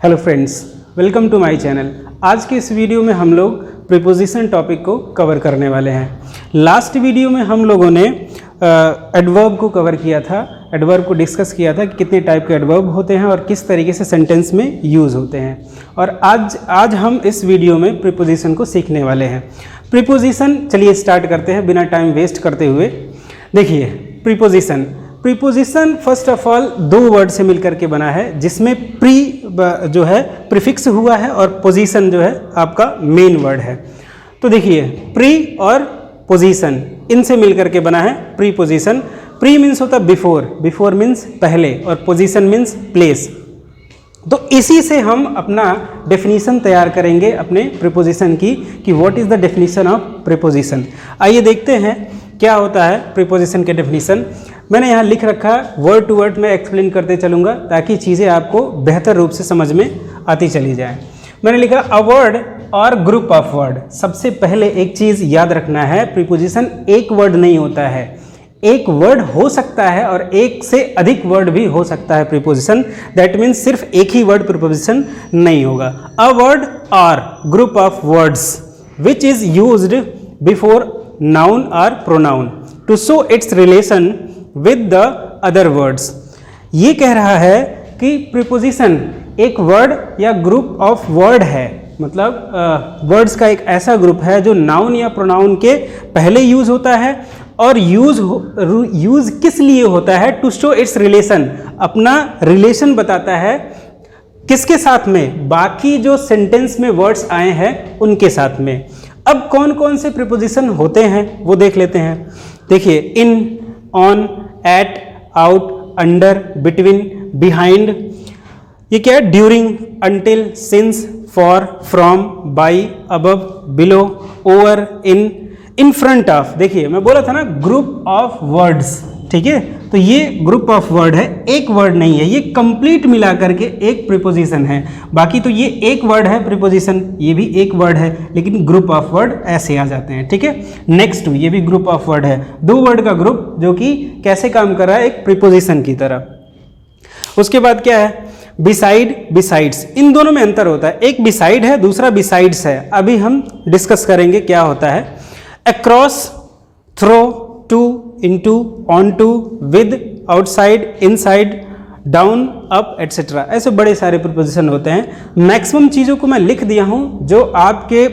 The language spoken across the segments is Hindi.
Hello friends, welcome to my channel. आज के इस वीडियो में हम लोग प्रीपोजिशन टॉपिक को कवर करने वाले हैं। लास्ट वीडियो में हम लोगों ने एडवर्ब को कवर किया था, एडवर्ब को डिस्कस किया था कि कितने टाइप के एडवर्ब होते हैं और किस तरीके से सेंटेंस में यूज़ होते हैं। और आज हम इस वीडियो में प्रीपोजिशन को सीखने वाले हैं। प्रीपोजिशन, चलिए स्टार्ट करते हैं बिना टाइम वेस्ट करते हुए। देखिए, प्रीपोजिशन फर्स्ट ऑफ ऑल दो वर्ड से मिलकर के बना है, जिसमें प्री जो है प्रीफिक्स हुआ है और पोजीशन जो है आपका मेन वर्ड है। तो देखिए, प्री और पोजीशन इनसे मिलकर के बना है प्रीपोजिशन। प्री मीन्स होता है बिफोर, बिफोर मीन्स पहले, और पोजीशन मीन्स प्लेस। तो इसी से हम अपना डेफिनीशन तैयार करेंगे अपने प्रीपोजिशन की, कि what is the definition of preposition. आइए देखते हैं क्या होता है प्रीपोजिशन के डेफिनीशन। मैंने यहाँ लिख रखा है, वर्ड टू वर्ड मैं एक्सप्लेन करते चलूँगा ताकि चीज़ें आपको बेहतर रूप से समझ में आती चली जाए। मैंने लिखा अ वर्ड और ग्रुप ऑफ वर्ड। सबसे पहले एक चीज़ याद रखना है, प्रीपोजिशन एक वर्ड नहीं होता है, एक वर्ड हो सकता है और एक से अधिक वर्ड भी हो सकता है प्रीपोजिशन। दैट मीन्स सिर्फ एक ही वर्ड प्रीपोजिशन नहीं होगा। अ वर्ड और group of words which is used before noun और pronoun to show its relation with the other words. ये कह रहा है कि प्रीपोजिशन एक वर्ड या ग्रुप ऑफ वर्ड है, मतलब वर्ड्स का एक ऐसा ग्रुप है जो नाउन या प्रोनाउन के पहले यूज होता है। और यूज किस लिए होता है? टू शो इट्स रिलेशन, अपना रिलेशन बताता है किसके साथ में? बाकी जो सेंटेंस में वर्ड्स आए हैं उनके साथ में। अब कौन कौन से प्रीपोजिशन होते हैं वो देख लेते हैं। देखिए, in, on, at, out, under, between, behind, ये क्या है? During, until, since, for, from, by, above, below, over, in front of. देखिए, मैं बोला था ना ग्रुप ऑफ वर्ड्स, ठीक है? तो ये ग्रुप ऑफ वर्ड है, एक वर्ड नहीं है, ये कंप्लीट मिला करके एक प्रीपोजिशन है। बाकी तो ये एक वर्ड है प्रीपोजिशन, ये भी एक वर्ड है, लेकिन ग्रुप ऑफ वर्ड ऐसे आ जाते हैं, ठीक है? नेक्स्ट, ये भी ग्रुप ऑफ वर्ड है, दो वर्ड का ग्रुप जो कि कैसे काम कर रहा है? एक प्रीपोजिशन की तरह। उसके बाद क्या है? Beside, besides. इन दोनों में अंतर होता है, एक बिसाइड है, दूसरा बिसाइड्स है। अभी हम डिस्कस करेंगे क्या होता है। Across, through, to, into, onto, with, outside, inside, down, up, etcetera, ऐसे बड़े सारे प्रीपोजिशन होते हैं। मैक्सिमम चीज़ों को मैं लिख दिया हूँ जो आपके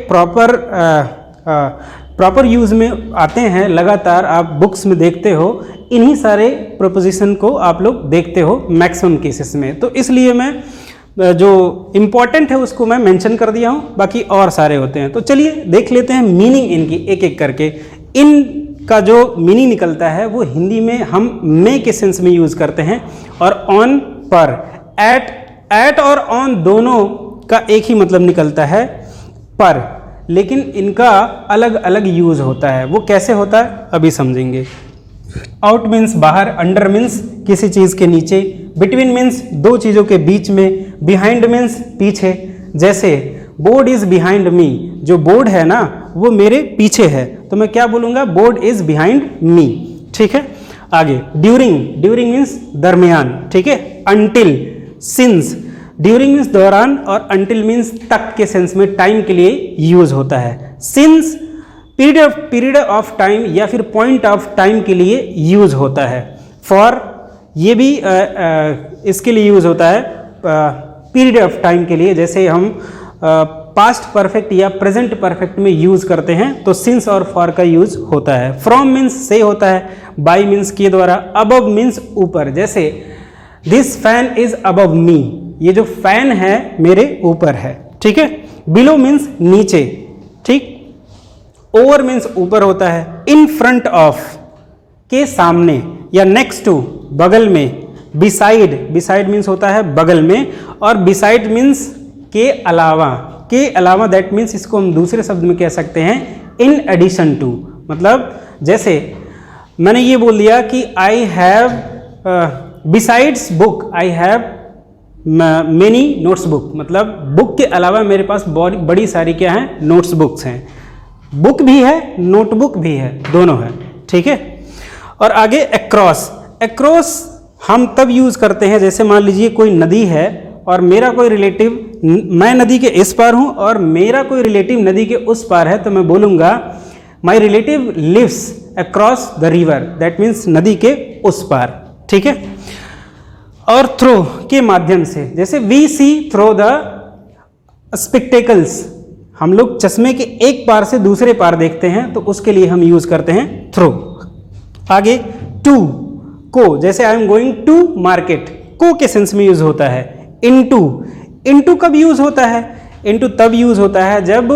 प्रॉपर यूज़ में आते हैं, लगातार आप बुक्स में देखते हो। इन्हीं सारे प्रीपोजिशन को आप लोग देखते हो मैक्सिमम केसेस में, तो इसलिए मैं जो इम्पॉर्टेंट है उसको मैं मेंशन कर दिया हूँ, बाकी और सारे होते हैं। तो चलिए देख लेते हैं मीनिंग इनकी एक एक करके। इन का जो मीनिंग निकलता है वो हिंदी में हम में के सेंस में यूज़ करते हैं, और ऑन, पर। एट और ऑन दोनों का एक ही मतलब निकलता है, पर, लेकिन इनका अलग अलग यूज़ होता है। वो कैसे होता है अभी समझेंगे। आउट मीन्स बाहर, अंडर मीन्स किसी चीज़ के नीचे, बिटवीन मीन्स दो चीज़ों के बीच में, बिहाइंड मीन्स पीछे। जैसे बोर्ड इज़ बिहाइंड मी, जो बोर्ड है ना वो मेरे पीछे है, तो मैं क्या बोलूँगा? बोर्ड इज़ बिहाइंड मी, ठीक है? आगे, ड्यूरिंग, ड्यूरिंग मीन्स दरमियान, ठीक है? अंटिल, सिंस, ड्यूरिंग मीन्स दौरान, और अंटिल मीन्स तक के सेंस में, टाइम के लिए यूज होता है। सिंस पीरियड ऑफ टाइम या फिर पॉइंट ऑफ टाइम के लिए यूज होता है। फॉर, ये भी इसके लिए यूज होता है, पीरियड ऑफ टाइम के लिए। जैसे हम पास्ट परफेक्ट या प्रेजेंट परफेक्ट में यूज करते हैं तो सिंस और फॉर का यूज होता है। फ्रॉम मीन्स से होता है, बाई मीन्स के द्वारा, अबव मीन्स ऊपर। जैसे दिस फैन इज अबव मी, ये जो फैन है मेरे ऊपर है, ठीक है? बिलो मीन्स नीचे, ठीक? ओवर मीन्स ऊपर होता है। इन फ्रंट ऑफ, के सामने या नेक्स्ट टू, बगल में। बिसाइड, बिसाइड मीन्स होता है बगल में, और बिसाइड मीन्स के अलावा, के अलावा। दैट मीन्स इसको हम दूसरे शब्द में कह सकते हैं इन एडिशन टू। मतलब जैसे मैंने ये बोल दिया कि I have besides book I have many notes book, मतलब बुक के अलावा मेरे पास बड़ी सारी क्या है? नोट्स बुक्स हैं। बुक भी है, नोटबुक भी है, दोनों है, ठीक है? और आगे अक्रॉस, अक्रॉस हम तब यूज़ करते हैं जैसे मान लीजिए कोई नदी है और मेरा कोई रिलेटिव, मैं नदी के इस पार हूँ और मेरा कोई रिलेटिव नदी के उस पार है, तो मैं बोलूँगा my relative lives across the river, that means नदी के उस पार। ठीक है। और थ्रो के माध्यम से, जैसे we see through the spectacles, हम लोग चश्मे के एक पार से दूसरे पार देखते हैं, तो उसके लिए हम यूज करते हैं थ्रो। आगे टू, को, जैसे I am going to market, को के सेंस में यूज होता है। इनटू, इनटू कब यूज होता है? इनटू तब यूज होता है जब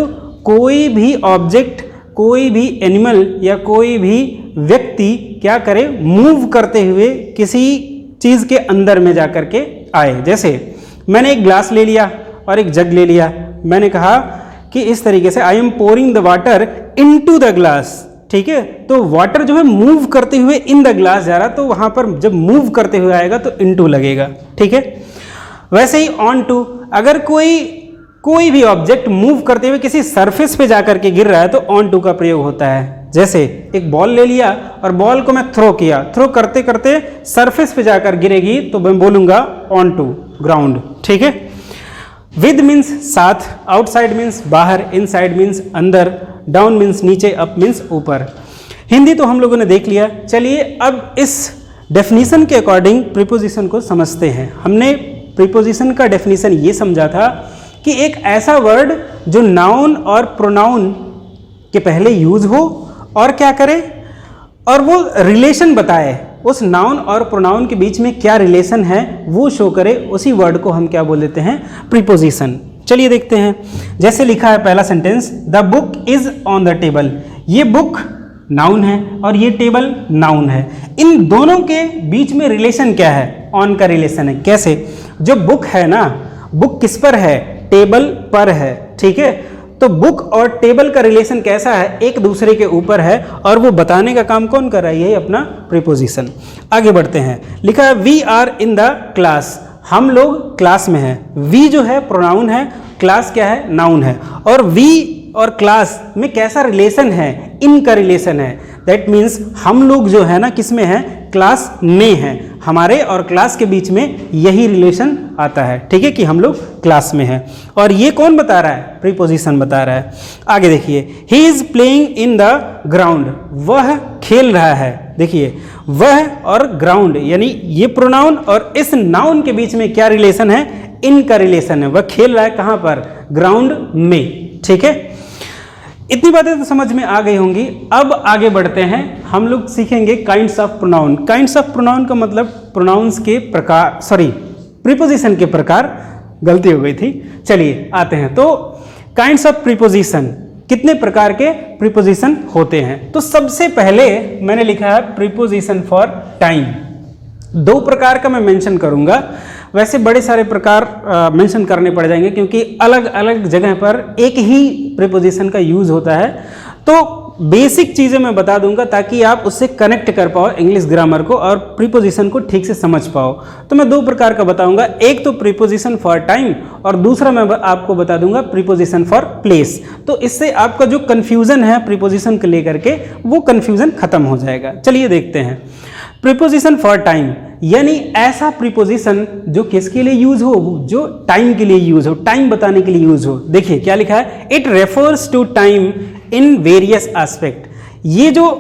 कोई भी ऑब्जेक्ट, कोई भी एनिमल या कोई भी व्यक्ति क्या करे, मूव करते हुए किसी चीज के अंदर में जाकर के आए। जैसे मैंने एक ग्लास ले लिया और एक जग ले लिया, मैंने कहा कि इस तरीके से I am pouring the water into the glass. ठीक है, तो वाटर जो है मूव करते हुए इन द ग्लास जा रहा, तो वहां पर जब मूव करते हुए आएगा तो इनटू लगेगा। ठीक है। वैसे ही ऑन टू, अगर कोई भी ऑब्जेक्ट मूव करते हुए किसी सरफेस पे जाकर के गिर रहा है तो ऑन टू का प्रयोग होता है। जैसे एक बॉल ले लिया और बॉल को मैं थ्रो किया, थ्रो करते करते सरफेस पे जाकर गिरेगी तो मैं बोलूंगा ऑन टू, ग्राउंड। ठीक है। विद मीन्स साथ, आउटसाइड मीन्स बाहर, इनसाइड मीन्स अंदर, डाउन मीन्स नीचे, अप मीन्स ऊपर। हिंदी तो हम लोगों ने देख लिया। चलिए अब इस डेफिनेशन के अकॉर्डिंग प्रीपोजिशन को समझते हैं। हमने प्रीपोजिशन का डेफिनेशन ये समझा था कि एक ऐसा वर्ड जो नाउन और प्रोनाउन के पहले यूज हो और क्या करे, और वो रिलेशन बताए, उस नाउन और प्रोनाउन के बीच में क्या रिलेशन है वो शो करे, उसी वर्ड को हम क्या बोल देते हैं, प्रीपोजिशन। चलिए देखते हैं। जैसे लिखा है पहला sentence, the book is on the table. ये बुक नाउन है और ये टेबल नाउन है। इन दोनों के बीच में रिलेशन क्या है? ऑन का रिलेशन है। कैसे? जो बुक है ना, बुक किस पर है? टेबल पर है। ठीक है, तो बुक और टेबल का रिलेशन कैसा है? एक दूसरे के ऊपर है, और वो बताने का काम कौन कर रहा है? यही अपना प्रीपोजिशन। आगे बढ़ते हैं। लिखा है we are in the class, हम लोग क्लास में हैं। वी जो है प्रोनाउन है, क्लास क्या है? नाउन है। और वी और क्लास में कैसा रिलेशन है? इन का रिलेशन है। दैट मीन्स हम लोग जो है ना किस में है? क्लास में है। हमारे और क्लास के बीच में यही रिलेशन आता है। ठीक है, कि हम लोग क्लास में हैं। और ये कौन बता रहा है? प्रीपोजिशन बता रहा है। आगे देखिए, he is playing in the ground, वह खेल रहा है। देखिए, वह और ग्राउंड यानी ये प्रोनाउन और इस नाउन के बीच में क्या रिलेशन है? इन का रिलेशन है। वह खेल रहा है कहां पर? ग्राउंड में। ठीक है, इतनी बातें तो समझ में आ गई होंगी। अब आगे बढ़ते हैं, हम लोग सीखेंगे kinds of pronoun. Kinds of pronoun का मतलब प्रोनाउंस के प्रकार, सॉरी प्रीपोजिशन के प्रकार, गलती हो गई थी। चलिए आते हैं। तो काइंड्स ऑफ प्रीपोजिशन, कितने प्रकार के प्रीपोजिशन होते हैं? तो सबसे पहले मैंने लिखा है प्रीपोजिशन फॉर टाइम। दो प्रकार का मैं मेंशन करूंगा। वैसे बड़े सारे प्रकार मेंशन करने पड़ जाएंगे क्योंकि अलग अलग जगह पर एक ही प्रीपोजिशन का यूज होता है। तो बेसिक चीज़ें मैं बता दूंगा ताकि आप उससे कनेक्ट कर पाओ इंग्लिश ग्रामर को और प्रीपोजिशन को ठीक से समझ पाओ। तो मैं दो प्रकार का बताऊंगा, एक तो प्रीपोजिशन फॉर टाइम और दूसरा मैं आपको बता दूंगा प्रीपोजिशन फॉर प्लेस। तो इससे आपका जो कन्फ्यूजन है प्रीपोजिशन को लेकर के, वो कन्फ्यूजन खत्म हो जाएगा। चलिए देखते हैं। प्रीपोजिशन फॉर टाइम यानी ऐसा प्रीपोजिशन जो किसके लिए यूज हो? जो टाइम के लिए यूज हो, टाइम बताने के लिए यूज हो। देखिए क्या लिखा है, it refers to time in various aspect. ये जो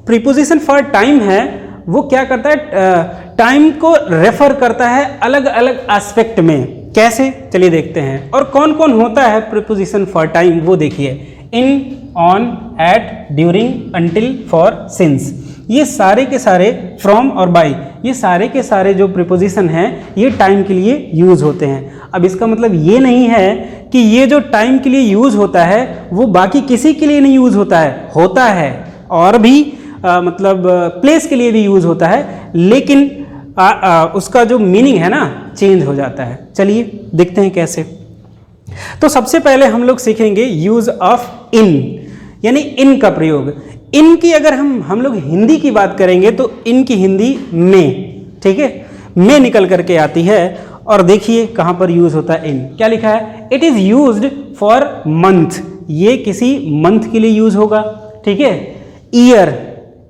प्रीपोजिशन फॉर टाइम है वो क्या करता है? टाइम को रेफर करता है अलग अलग एस्पेक्ट में। कैसे? चलिए देखते हैं। और कौन कौन होता है प्रीपोजिशन फॉर टाइम वो देखिए, in, on, at, during, until, for, since. ये सारे के सारे, फ्रॉम और बाय, ये सारे के सारे जो प्रीपोजिशन हैं ये टाइम के लिए यूज होते हैं। अब इसका मतलब ये नहीं है कि ये जो टाइम के लिए यूज होता है वो बाकी किसी के लिए नहीं यूज होता है, और भी मतलब प्लेस के लिए भी यूज होता है, लेकिन उसका जो मीनिंग है ना चेंज हो जाता है। चलिए देखते हैं कैसे। तो सबसे पहले हम लोग सीखेंगे यूज ऑफ इन, यानी इन का प्रयोग। इन की अगर हम लोग हिंदी की बात करेंगे तो इन की हिंदी में, ठीक है, में निकल करके आती है। और देखिए कहां पर यूज होता है इन। क्या लिखा है? It is used for month, ये किसी मंथ के लिए यूज होगा। ठीक है, ईयर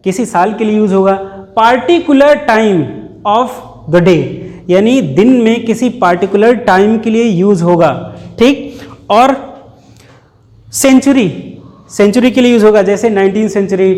किसी साल के लिए यूज होगा। Particular time of the day, यानी दिन में किसी पार्टिकुलर टाइम के लिए यूज होगा, ठीक। और सेंचुरी के लिए यूज होगा, जैसे 19th सेंचुरी,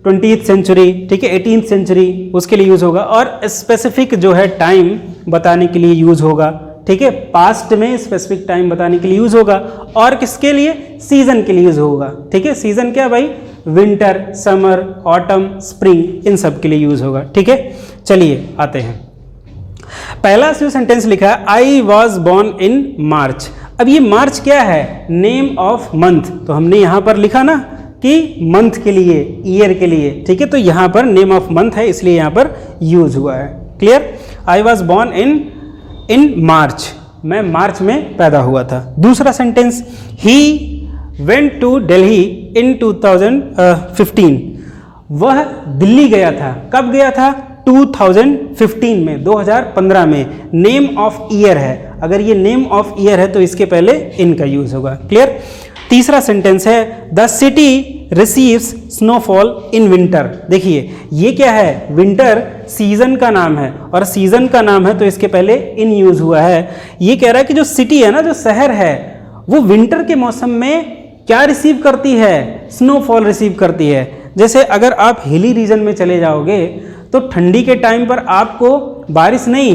20th सेंचुरी, ठीक है, 18th सेंचुरी, उसके लिए यूज होगा। और स्पेसिफिक जो है टाइम बताने के लिए यूज होगा, ठीक है, पास्ट में स्पेसिफिक टाइम बताने के लिए यूज होगा। और किसके लिए? सीजन के लिए यूज होगा, ठीक है। सीजन क्या भाई? विंटर, समर, ऑटम, स्प्रिंग, इन सब के लिए यूज होगा, ठीक है। चलिए आते हैं, पहला जो सेंटेंस लिखा है, आई वॉज बॉर्न इन मार्च। अब ये मार्च क्या है? Name of month. तो हमने यहां पर लिखा ना कि मंथ के लिए, ईयर के लिए, ठीक है, तो यहां पर नेम ऑफ मंथ है, इसलिए यहां पर यूज हुआ है। Clear? I was born in March, मैं मार्च में पैदा हुआ था। दूसरा sentence, he went to Delhi in 2015। वह दिल्ली गया था। कब गया था? 2015 में, 2015 में। नेम ऑफ ईयर है, अगर ये नेम ऑफ ईयर है तो इसके पहले इन का यूज होगा। क्लियर? तीसरा सेंटेंस है, the city receives snowfall in winter. देखिए ये क्या है? विंटर सीजन का नाम है, और सीजन का नाम है तो इसके पहले इन यूज हुआ है। ये कह रहा है कि जो सिटी है ना, जो शहर है, वो विंटर के मौसम में क्या रिसीव करती है? स्नोफॉल रिसीव करती है। जैसे अगर आप हिली रीजन में चले जाओगे तो ठंडी के टाइम पर आपको बारिश नहीं,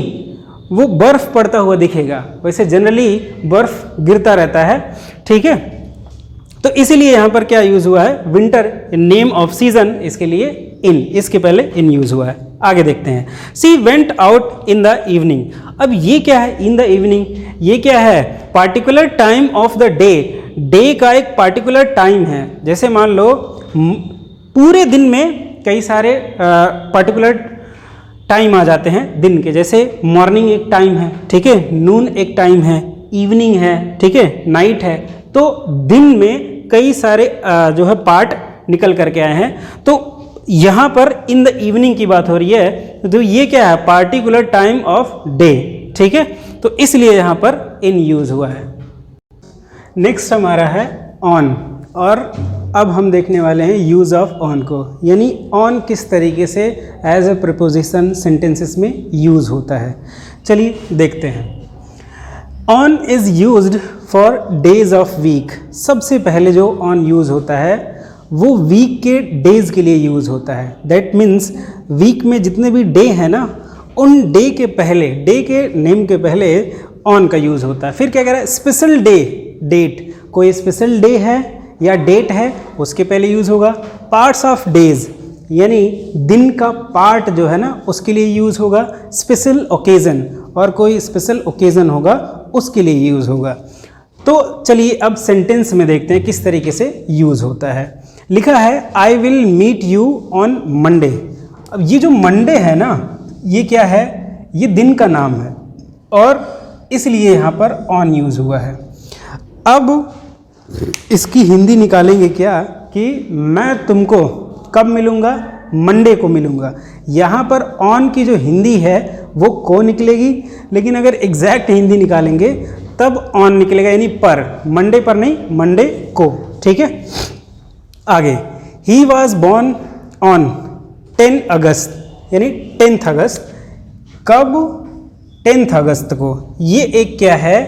वो बर्फ पड़ता हुआ दिखेगा। वैसे जनरली बर्फ गिरता रहता है, ठीक है। तो इसीलिए यहां पर क्या यूज हुआ है? विंटर, नेम ऑफ सीजन, इसके लिए इन, इसके पहले इन यूज हुआ है। आगे देखते हैं, she went out in the evening. अब ये क्या है? इन द इवनिंग, ये क्या है? Particular time of the day. Day का एक पार्टिकुलर टाइम है। जैसे मान लो पूरे दिन में कई सारे पार्टिकुलर टाइम आ जाते हैं दिन के, जैसे मॉर्निंग एक टाइम है, ठीक है, नून एक टाइम है, इवनिंग है, ठीक है, नाइट है। तो दिन में कई सारे जो है पार्ट निकल करके आए हैं। तो यहाँ पर इन द इवनिंग की बात हो रही है, तो ये क्या है? पार्टिकुलर टाइम ऑफ डे, ठीक है। तो इसलिए यहाँ पर इन यूज हुआ है। नेक्स्ट हमारा है ऑन, और अब हम देखने वाले हैं यूज ऑफ ऑन को, यानी ऑन किस तरीके से एज ए प्रीपोजिशन सेंटेंसेस में यूज होता है। चलिए देखते हैं। On is used for days of week. सबसे पहले जो ऑन यूज होता है वो वीक के डेज के लिए यूज होता है। दैट मीन्स वीक में जितने भी डे हैं ना, उन डे के पहले, डे के नेम के पहले ऑन का यूज होता है। फिर क्या कह रहा है? स्पेशल डे, डेट, कोई स्पेशल डे है या डेट है, उसके पहले यूज होगा। पार्ट्स ऑफ डेज, यानी दिन का पार्ट जो है ना, उसके लिए यूज होगा। स्पेशल ओकेजन, और कोई स्पेशल ओकेजन होगा उसके लिए यूज होगा। तो चलिए अब सेंटेंस में देखते हैं किस तरीके से यूज होता है। लिखा है, I will meet you on Monday. अब ये जो मंडे है ना, ये क्या है? ये दिन का नाम है, और इसलिए यहाँ पर ऑन यूज हुआ है। अब इसकी हिंदी निकालेंगे क्या कि मैं तुमको कब मिलूँगा? मंडे को मिलूँगा। यहाँ पर ऑन की जो हिंदी है वो को निकलेगी, लेकिन अगर एग्जैक्ट हिंदी निकालेंगे तब ऑन निकलेगा, यानी पर, मंडे पर नहीं, मंडे को, ठीक है। आगे, ही वॉज बॉर्न ऑन 10 अगस्त, यानी 10th अगस्त। कब? 10th अगस्त को। ये एक क्या है?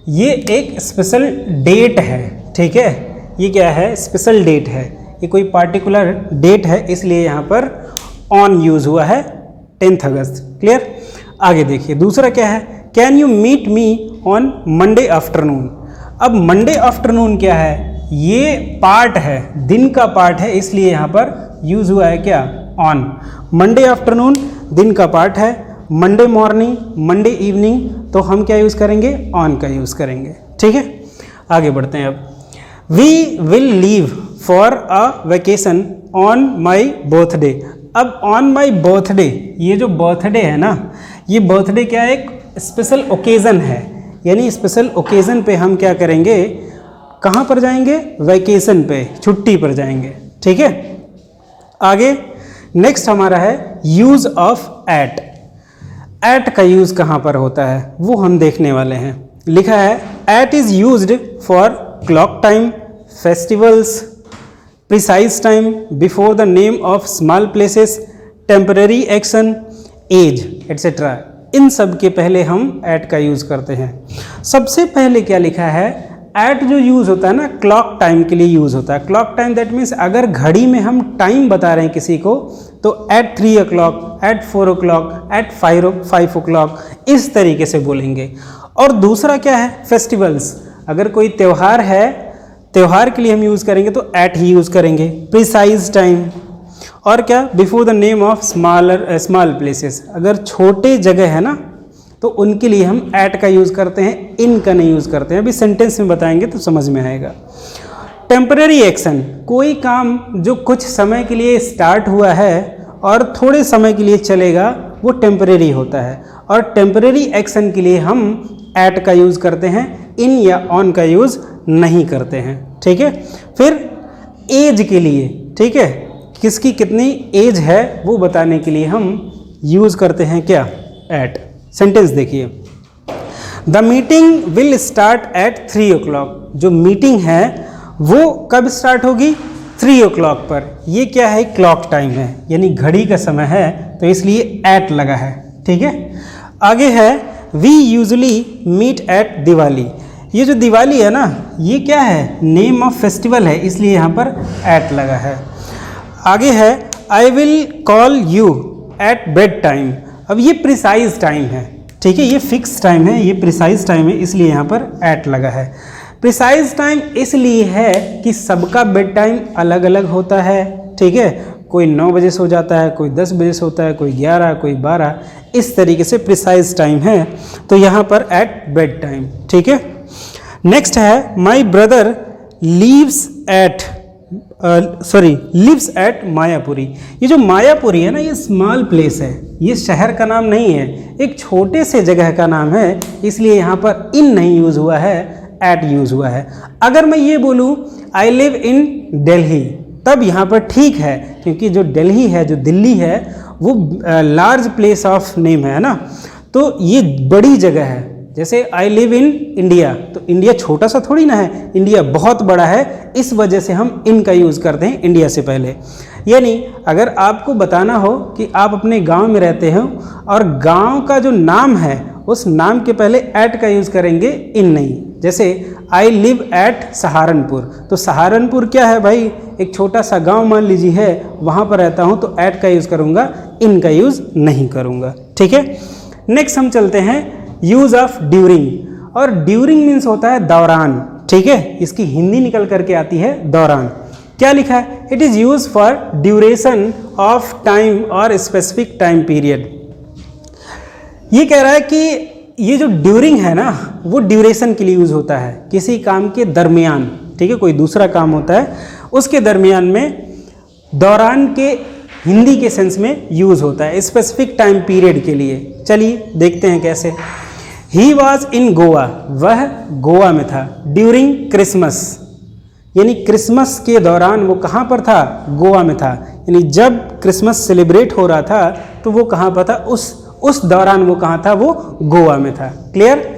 ये एक स्पेशल डेट है, ठीक है। ये क्या है? स्पेशल डेट है, ये कोई पार्टिकुलर डेट है, इसलिए यहाँ पर ऑन यूज हुआ है 10th अगस्त। क्लियर? आगे देखिए, दूसरा क्या है? Can you meet me on Monday afternoon. अब मंडे आफ्टरनून क्या है? ये पार्ट है, दिन का पार्ट है, इसलिए यहाँ पर यूज हुआ है क्या? ऑन। मंडे आफ्टरनून दिन का पार्ट है, मंडे मॉर्निंग, मंडे इवनिंग, तो हम क्या यूज़ करेंगे? ऑन का यूज़ करेंगे, ठीक है। आगे बढ़ते हैं अब। We will leave for a vacation on my birthday. अब ऑन माई बर्थडे, ये जो बर्थडे है ना, ये बर्थडे क्या है? एक स्पेशल ओकेज़न है, यानी स्पेशल ओकेज़न पे हम क्या करेंगे? कहाँ पर जाएंगे? वैकेशन पे, छुट्टी पर जाएंगे, ठीक है। आगे नेक्स्ट हमारा है यूज ऑफ एट। एट का यूज कहाँ पर होता है वो हम देखने वाले हैं। लिखा है, at is used for clock time, festivals, precise time, before the name of small places, temporary action, age, etcetera. इन सब के पहले हम एट का यूज़ करते हैं। सबसे पहले क्या लिखा है, एट जो यूज़ होता है ना क्लॉक टाइम के लिए यूज़ होता है। क्लॉक टाइम दैट मीन्स अगर घड़ी में हम टाइम बता रहे हैं किसी को तो eight 3 o'clock, eight 4 o'clock, eight 5 o'clock इस तरीके से बोलेंगे। और दूसरा क्या है, फेस्टिवल्स, अगर कोई त्यौहार है, त्यौहार के लिए हम यूज़ करेंगे तो एट ही यूज़ करेंगे। प्रिसाइज टाइम, और क्या, before the name of small places, अगर छोटे जगह है ना तो उनके लिए हम एट का यूज़ करते हैं, इन का नहीं यूज़ करते हैं। अभी सेंटेंस में बताएंगे तो समझ में आएगा। टेम्पररी एक्शन, कोई काम जो कुछ समय के लिए स्टार्ट हुआ है और थोड़े समय के लिए चलेगा वो टेम्पररी होता है, और टेम्पररी एक्शन के लिए हम एट का यूज़ करते हैं, इन या ऑन का यूज़ नहीं करते हैं। ठीक है, फिर एज के लिए, ठीक है, किसकी कितनी एज है वो बताने के लिए हम यूज़ करते हैं क्या, एट। सेंटेंस देखिए, the meeting will start at 3 o'clock, जो मीटिंग है वो कब स्टार्ट होगी, 3 o'clock पर। ये क्या है, क्लॉक टाइम है, यानी घड़ी का समय है, तो इसलिए एट लगा है। ठीक है, आगे है we usually meet at Diwali. ये जो दिवाली है ना, ये क्या है, नेम ऑफ फेस्टिवल है, इसलिए यहाँ पर एट लगा है। आगे है I will call you at bed time. अब ये प्रिसाइज टाइम है, ठीक है, ये फिक्स टाइम है, ये प्रिसाइज टाइम है, इसलिए यहाँ पर एट लगा है। प्रिसाइज टाइम इसलिए है कि सबका बेड टाइम अलग अलग होता है। ठीक है, कोई 9 बजे सो जाता है, कोई 10 बजे सोता है, कोई 11, कोई 12, इस तरीके से प्रिसाइज टाइम है, तो यहाँ पर एट बेड टाइम। ठीक है, नेक्स्ट है my brother lives at Mayapuri. ये जो मायापुरी है ना, ये स्मॉल प्लेस है, ये शहर का नाम नहीं है, एक छोटे से जगह का नाम है, इसलिए यहाँ पर इन नहीं यूज़ हुआ है, एट यूज़ हुआ है। अगर मैं ये बोलूँ आई लिव इन दिल्ली, तब यहाँ पर ठीक है, क्योंकि जो दिल्ली है, जो दिल्ली है, वो लार्ज प्लेस ऑफ नेम है ना, तो ये बड़ी जगह है। जैसे आई लिव इन इंडिया, तो इंडिया छोटा सा थोड़ी ना है, इंडिया बहुत बड़ा है, इस वजह से हम इन का यूज़ करते हैं इंडिया से पहले। यानी अगर आपको बताना हो कि आप अपने गांव में रहते हो और गांव का जो नाम है उस नाम के पहले एट का यूज़ करेंगे, इन नहीं। जैसे आई लिव एट सहारनपुर, तो सहारनपुर क्या है भाई, एक छोटा सा गांव मान लीजिए है, वहाँ पर रहता हूँ, तो एट का यूज़ करूँगा, इन का यूज़ नहीं करूँगा। ठीक है, नेक्स्ट हम चलते हैं यूज़ ऑफ ड्यूरिंग। और ड्यूरिंग मीन्स होता है दौरान। ठीक है, इसकी हिंदी निकल करके आती है दौरान। क्या लिखा है, it is use for duration of time और स्पेसिफिक टाइम पीरियड। ये कह रहा है कि ये जो ड्यूरिंग है ना, वो ड्यूरेशन के लिए यूज़ होता है, किसी काम के दरमियान। ठीक है, कोई दूसरा काम होता है, उसके दरमियान में दौरान के हिंदी के सेंस में यूज़ होता है, स्पेसिफिक टाइम पीरियड के लिए। चलिए देखते हैं कैसे। ही वॉज इन गोवा, वह गोवा में था। ड्यूरिंग क्रिसमस, यानी क्रिसमस के दौरान वो कहाँ पर था, गोवा में था। यानी जब क्रिसमस सेलिब्रेट हो रहा था तो वो कहाँ पर था, उस दौरान वो कहाँ था, वो गोवा में था। क्लियर।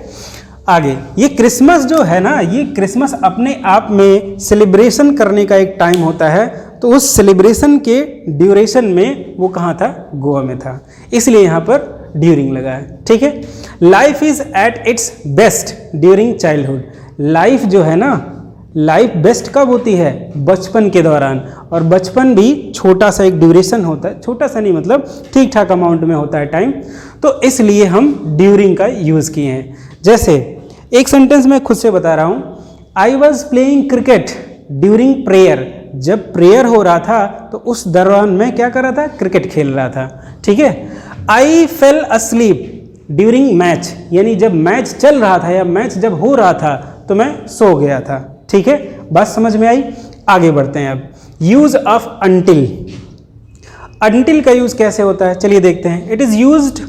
आगे, ये क्रिसमस जो है ना, ये क्रिसमस अपने आप में सेलिब्रेशन करने का एक टाइम होता है, तो उस सेलिब्रेशन के ड्यूरेशन में वो कहाँ था, गोवा में था, इसलिए यहाँ पर ड्यूरिंग लगा है। ठीक है, life is at its best during childhood. Life जो है ना, लाइफ बेस्ट कब होती है, बचपन के दौरान, और बचपन भी छोटा सा एक ड्यूरेशन होता है, छोटा सा नहीं मतलब ठीक ठाक अमाउंट में होता है टाइम, तो इसलिए हम ड्यूरिंग का यूज़ किए हैं। जैसे एक सेंटेंस में खुद से बता रहा हूँ, I was playing cricket during prayer. जब प्रेयर हो रहा था तो उस दौरान मैं क्या कर रहा था, क्रिकेट खेल रहा था। ठीक है, आई फेल अस्लीप ड्यूरिंग मैच, यानी जब मैच चल रहा था या मैच जब हो रहा था तो मैं सो गया था। ठीक है, बात समझ में आई। आगे बढ़ते हैं अब। Use of until. अंटिल का यूज कैसे होता है, चलिए देखते हैं। It is used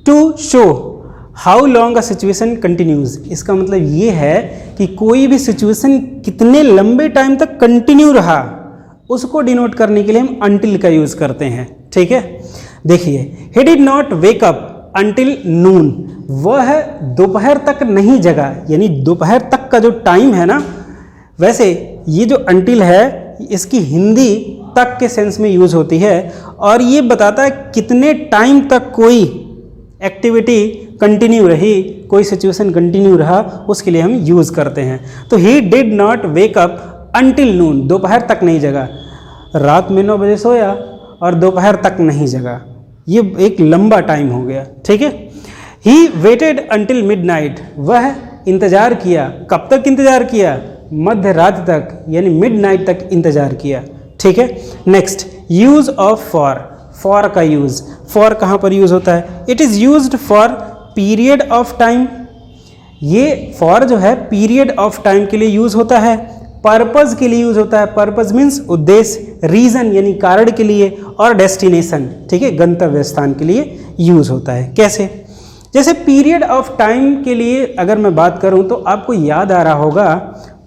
to show how long a situation continues. इसका मतलब ये है कि कोई भी सिचुएशन कितने लंबे टाइम तक कंटिन्यू रहा, उसको डिनोट करने के लिए हम अंटिल का यूज करते हैं। ठीक है, देखिए, he did not wake up until noon. वह दोपहर तक नहीं जगा, यानी दोपहर तक का जो टाइम है ना, वैसे ये जो अंटिल है इसकी हिंदी तक के सेंस में यूज होती है, और ये बताता है कितने टाइम तक कोई एक्टिविटी कंटिन्यू रही, कोई सिचुएशन कंटिन्यू रहा, उसके लिए हम यूज़ करते हैं। तो he did not wake up until noon, दोपहर तक नहीं जगा, रात में 9 बजे सोया और दोपहर तक नहीं जगा, ये एक लंबा टाइम हो गया, ठीक है। ही वेटेड अंटिल मिडनाइट, वह इंतज़ार किया, कब तक इंतज़ार किया, मध्य रात तक यानी मिडनाइट तक इंतज़ार किया, ठीक है। नेक्स्ट, यूज़ ऑफ फॉर का यूज़, फॉर कहाँ पर यूज़ होता है, it is used for period of time, ये फॉर जो है पीरियड ऑफ टाइम के लिए यूज़ होता है, पर्पज़ के लिए यूज़ होता है, पर्पज़ मीन्स उद्देश्य, रीज़न यानी कारण के लिए, और डेस्टिनेशन, ठीक है, गंतव्य स्थान के लिए यूज़ होता है। कैसे, जैसे पीरियड ऑफ टाइम के लिए अगर मैं बात करूं तो आपको याद आ रहा होगा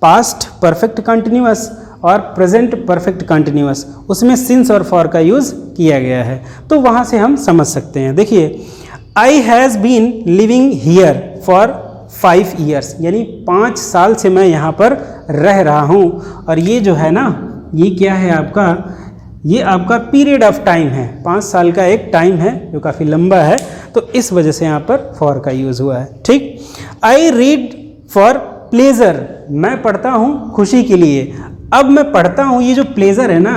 पास्ट परफेक्ट कंटिन्यूअस और प्रेजेंट परफेक्ट कंटिन्यूअस, उसमें सिंस और फॉर का यूज़ किया गया है, तो वहाँ से हम समझ सकते हैं। देखिए, I has been living here for 5 years, यानी 5 साल से मैं यहाँ पर रह रहा हूँ, और ये जो है ना, ये क्या है आपका, ये आपका पीरियड ऑफ टाइम है, 5 साल का एक टाइम है जो काफ़ी लंबा है, तो इस वजह से यहाँ पर फॉर का यूज़ हुआ है, ठीक। आई रीड फॉर प्लेजर, मैं पढ़ता हूँ खुशी के लिए। अब मैं पढ़ता हूँ, ये जो प्लेजर है ना,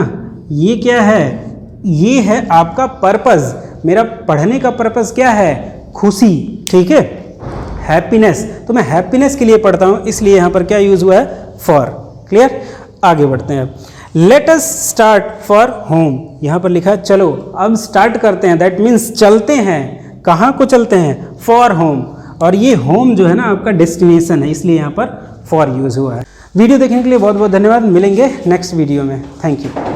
ये क्या है, ये है आपका पर्पज़, मेरा पढ़ने का पर्पज़ क्या है, खुशी, ठीक है, हैप्पीनेस, तो मैं हैप्पीनेस के लिए पढ़ता हूँ, इसलिए यहाँ पर क्या यूज़ हुआ है, फॉर। क्लियर, आगे बढ़ते हैं। Let us start for home, यहाँ पर लिखा है चलो अब स्टार्ट करते हैं, दैट मीन्स चलते हैं, कहाँ को चलते हैं, फॉर होम, और ये होम जो है ना आपका डेस्टिनेशन है, इसलिए यहाँ पर फॉर यूज़ हुआ है। वीडियो देखने के लिए बहुत बहुत धन्यवाद, मिलेंगे नेक्स्ट वीडियो में, थैंक यू।